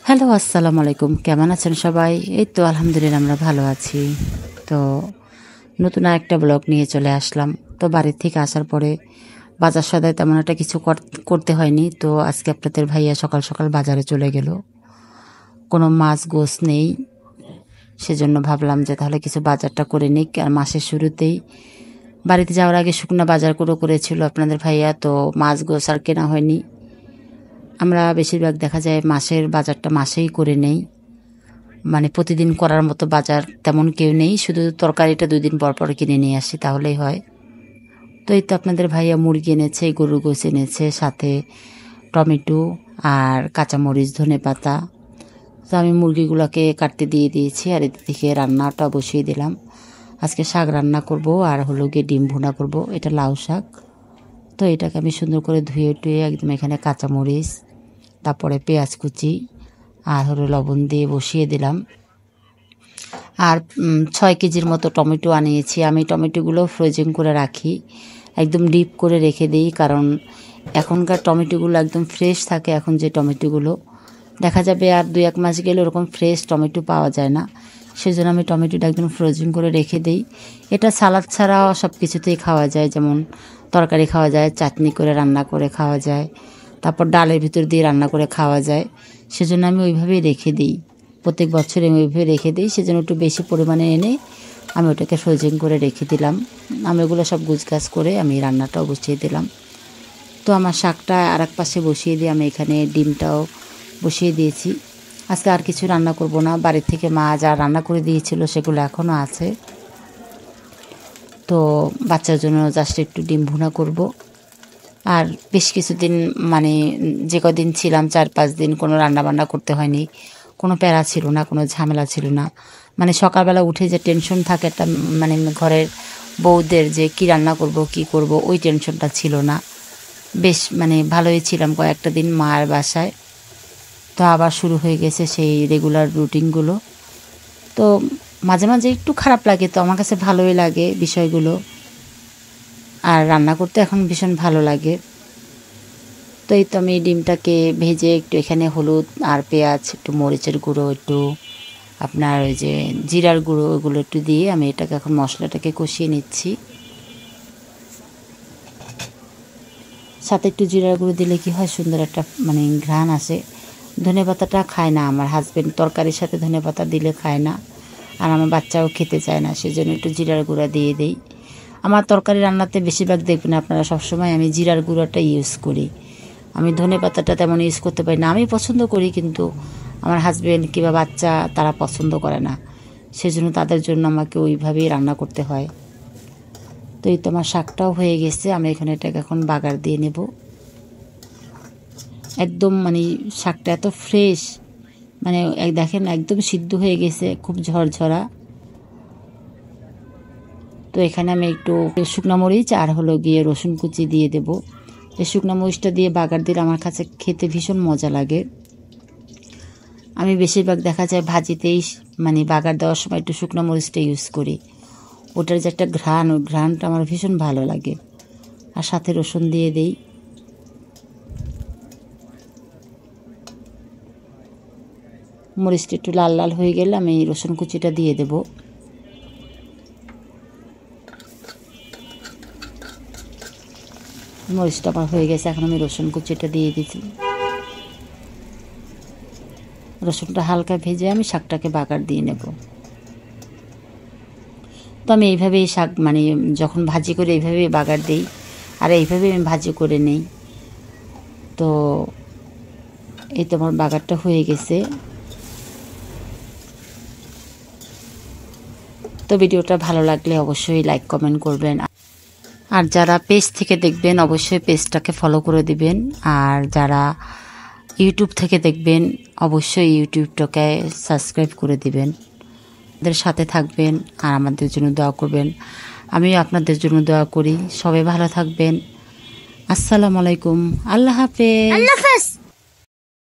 Hello, আসসালামু আলাইকুম। কেমন আছেন সবাই? এই তো আলহামদুলিল্লাহ আমরা ভালো আছি। তো নতুন আরেকটা ব্লগ নিয়ে চলে আসলাম। তো বাড়ির থেকে আসার পরে বাজার সদাই তেমন একটা কিছু করতে হয়নি। তো আজকে আপনাদের ভাইয়া সকাল সকাল বাজারে চলে গেল। কোনো মাছ গোছ নেই, সেজন্য ভাবলাম যে তাহলে কিছু বাজারটা করে নিই। আর মাসের শুরুতেই বাড়িতে যাওয়ার আগে শুকনো বাজারগুলো করেছিল আপনাদের ভাইয়া, তো মাছ গোছ আর কেনা হয়নি। আমরা বেশিরভাগ দেখা যায় মাসের বাজারটা মাসেই করে নেই, মানে প্রতিদিন করার মতো বাজার তেমন কেউ নেই, শুধু তরকারিটা 2 দিন পর পর কিনে নিয়ে আসি, তাহলেই হয়। তো এই তো আপনাদের ভাইয়া মুরগি এনেছে, গরু গোছ এনেছে, সাথে টমেটো আর কাঁচামরিচ, ধনেপাতা। তো আমি মুরগিগুলোকে কাটতে দিয়ে দিয়েছি, আর এদিকে রান্নাটা বসিয়ে দিলাম। আজকে শাক রান্না করব, আর হলো গিয়ে ডিম ভুনা করব। এটা লাউ শাক। তো এটাকে আমি সুন্দর করে ধুয়ে টুয়ে একদম এখানে কাঁচামরিচ, তারপরে পেঁয়াজ কুচি আর হলো লবণ দিয়ে বসিয়ে দিলাম। আর 6 কেজির মতো টমেটো আনিয়েছি। আমি টমেটোগুলো ফ্রোজেন করে রাখি, একদম ডিপ করে রেখে দিই, কারণ এখনকার টমেটোগুলো একদম ফ্রেশ থাকে। এখন যে টমেটোগুলো দেখা যাবে আর 2-1 মাস গেলে ওরকম ফ্রেশ টমেটো পাওয়া যায় না, সেজন্য আমি টমেটোটা একদম ফ্রোজেন করে রেখে দিই। এটা সালাদ ছাড়াও সব কিছুতেই খাওয়া যায়, যেমন তরকারি খাওয়া যায়, চাটনি করে রান্না করে খাওয়া যায়, তারপর ডালের ভিতর দিয়ে রান্না করে খাওয়া যায়। সেজন্য আমি ওইভাবেই রেখে দিই, প্রত্যেক বছর আমি ওইভাবে রেখে দিই। সেজন্য একটু বেশি পরিমাণে এনে আমি ওটাকে ফ্রোজেন করে রেখে দিলাম। আমি ওগুলো সব গুছগাছ করে আমি রান্নাটাও বসিয়ে দিলাম। তো আমার শাকটা আর এক পাশে বসিয়ে দিয়ে আমি এখানে ডিমটাও বসিয়ে দিয়েছি। আজকে আর কিছু রান্না করব না, বাড়ির থেকে মা যা রান্না করে দিয়েছিল সেগুলো এখনও আছে। তো বাচ্চার জন্য জাস্ট একটু ডিম ভুনা করব। আর বেশ কিছুদিন, মানে যে কদিন ছিলাম 4-5 দিন, কোনো রান্নাবান্না করতে হয়নি, কোনো প্যারা ছিল না, কোনো ঝামেলা ছিল না। মানে সকালবেলা উঠে যে টেনশন থাকে একটা, মানে ঘরের বউদের যে কী রান্না করব কি করব, ওই টেনশনটা ছিল না। বেশ মানে ভালোই ছিলাম কয়েকটা দিন মায়ের বাসায়। তো আবার শুরু হয়ে গেছে সেই রেগুলার রুটিনগুলো। তো মাঝে মাঝে একটু খারাপ লাগে, তো আমার কাছে ভালোই লাগে বিষয়গুলো। আর রান্না করতে এখন ভীষণ ভালো লাগে। তো এই তো আমি ডিমটাকে ভেজে একটু এখানে হলুদ আর পেঁয়াজ, একটু মরিচের গুঁড়ো, একটু আপনার ওই যে জিরার গুঁড়ো, ওগুলো একটু দিয়ে আমি এটাকে এখন মশলাটাকে কষিয়ে নিচ্ছি। সাথে একটু জিরার গুঁড়ো দিলে কি হয়, সুন্দর একটা মানে ঘ্রাণ আসে। ধনেপাতাটা খায় না আমার হাজবেন্ড, তরকারির সাথে ধনেপাতা দিলে খায় না, আর আমার বাচ্চাও খেতে চায় না, সেজন্য একটু জিরার গুঁড়া দিয়ে দিই। আমার তরকারি রান্নাতে বেশিরভাগ দেখবেন আপনারা সবসময় আমি জিরার গুঁড়াটা ইউজ করি। আমি ধনেপাতাটা তেমন ইউজ করতে পারি না। আমি পছন্দ করি, কিন্তু আমার হাজবেন্ড কিংবা বাচ্চা তারা পছন্দ করে না, সেজন্য তাদের জন্য আমাকে ওইভাবেই রান্না করতে হয়। তো এই তো আমার শাকটাও হয়ে গেছে, আমি এখানে এটাকে এখন বাগার দিয়ে নেব। একদম মানে শাকটা এত ফ্রেশ, মানে দেখেন একদম সিদ্ধ হয়ে গেছে, খুব ঝরঝরা। তো এখানে আমি একটু শুকনো মরিচ আর হলো গিয়ে রসুন কুচি দিয়ে দেব। এই শুকনো মরিচটা দিয়ে বাগার দিলে আমার কাছে খেতে ভীষণ মজা লাগে। আমি বেশিরভাগ দেখা যায় ভাজিতেই মানে বাগার দেওয়ার সময় একটু শুকনো মরিচটা ইউজ করি। ওটার যে একটা ঘ্রাণ, ওই ঘ্রাণটা আমার ভীষণ ভালো লাগে। আর সাথে রসুন দিয়ে দিই। মরিচটা একটু লাল লাল হয়ে গেলে আমি রসুন কুচিটা দিয়ে দেব। মরিচটা আমার হয়ে গেছে, এখন আমি রসুন কুচিটা দিয়ে দিচ্ছি। রসুনটা হালকা ভেজে আমি শাকটাকে বাগার দিয়ে নেব। তো আমি এইভাবেই শাক মানে যখন ভাজি করে এইভাবেই বাগার দিই, আর এইভাবেই আমি ভাজি করে নেই। তো এই তো আমার বাগারটা হয়ে গেছে। তো ভিডিওটা ভালো লাগলে অবশ্যই লাইক কমেন্ট করবেন, আর যারা পেজ থেকে দেখবেন অবশ্যই পেজটাকে ফলো করে দিবেন, আর যারা ইউটিউব থেকে দেখবেন অবশ্যই ইউটিউবটাকে সাবস্ক্রাইব করে দিবেন। আমাদের সাথে থাকবেন আর আমাদের জন্য দোয়া করবেন। আমিও আপনাদের জন্য দোয়া করি। সবাই ভালো থাকবেন। আসসালামু আলাইকুম। আল্লাহ হাফেজ।